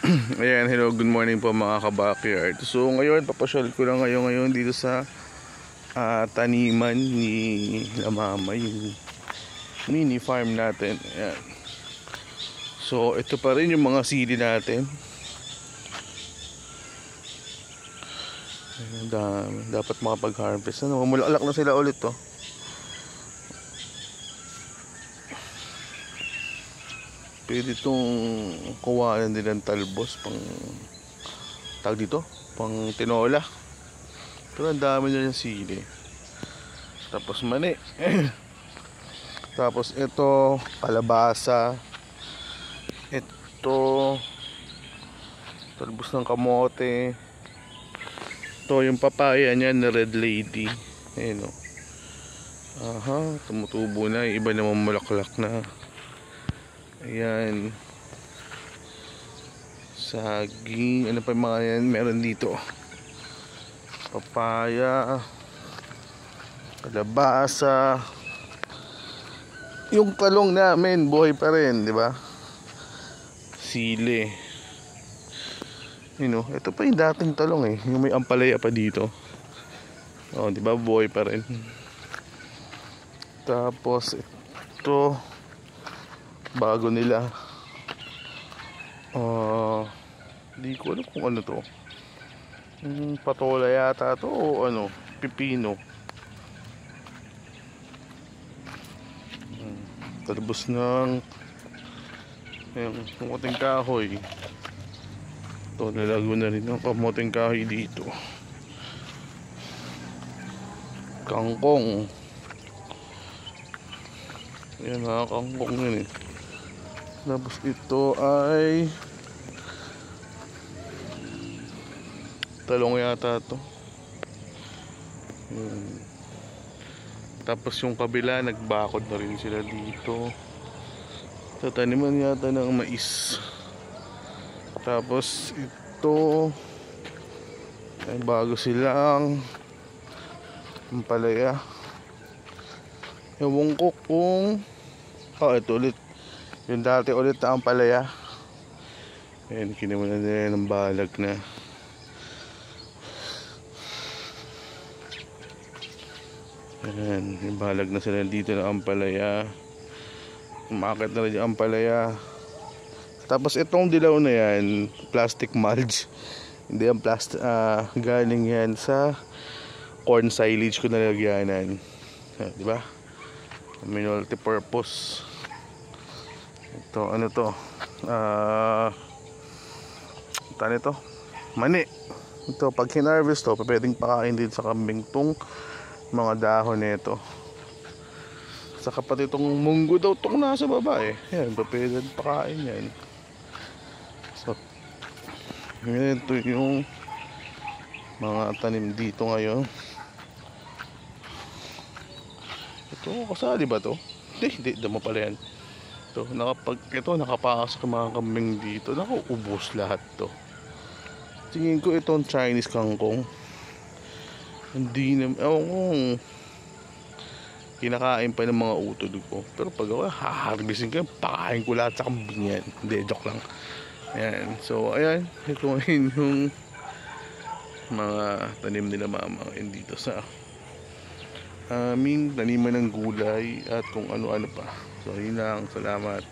Ayan, hello, good morning po mga ka-backyard. So ngayon, papasyal ko lang ngayon dito sa taniman ni Mama, yung mini farm natin. Ayan. So ito pa rin yung mga sili natin. Ayan, dapat makapag-harvest. Mamulaklak na sila ulit to. Pwede itong kuhaan nilang talbos pang tag dito, pang tinola. Pero ang dami na yung sili. Tapos mani. Tapos ito kalabasa. Ito talbos ng kamote. Ito yung papaya niyan na red lady. Ayun o. Aha, tumutubo na. Iba naman mulaklak na. Ayan. Saging. Ano pa yung mga yan meron dito? Papaya. Kalabasa. Yung talong namin buhay pa rin, di ba? Sili. Ito pa yung dating talong eh. Yung may ampalaya pa dito. Oh, di ba? Buhay pa rin. Tapos ito bago nila. Di ko alam kung ano to. Patola yata to o ano, pipino. Talbos ng yung kamoting kahoy. Ito, nalago na rin ang kamoting kahoy dito. Kangkong. Ayan nga, kangkong yun eh. Tapos ito ay talong yata to. Tapos yung kabila nagbakod na rin sila dito. Tataniman yata ng mais. Tapos ito ay bago silang ampalaya. Ewan ko kung ito ulit yung dati ulit na ampalaya. Ayan, kinimulan nila ng balag na. Ayan, yung balag na sila dito ng ampalaya. Umakit na rin yung ampalaya. Tapos itong dilaw na yan, plastic mulch. Hindi yung plastic, galing yan sa corn silage ko nalagyanan. Di ba? Multi-purpose. Ito, ano to? Tani to? Mani. Ito, pag hinarvest to, pwedeng pakain din sa kambing tong mga dahon nito. Saka pati itong munggo daw itong nasa baba eh. Yan, pwedeng pakain yan. So, ito yung mga tanim dito ngayon. Ito, kasali ba to? Hindi, damo pala yan. Ito, nakapasok ang mga kambing dito. Ubos lahat to. Tingin ko itong Chinese kangkong. Hindi naman, kinakain pa ng mga utod ko. Pero pag ako, haharbisin ko, pakain ko lahat sa kambing yan. Hindi, joke lang. Ayan, so ayan, ito yung mga tanim nila Mama dito sa aming taniman ng gulay at kung ano-ano pa. So yun lang, salamat.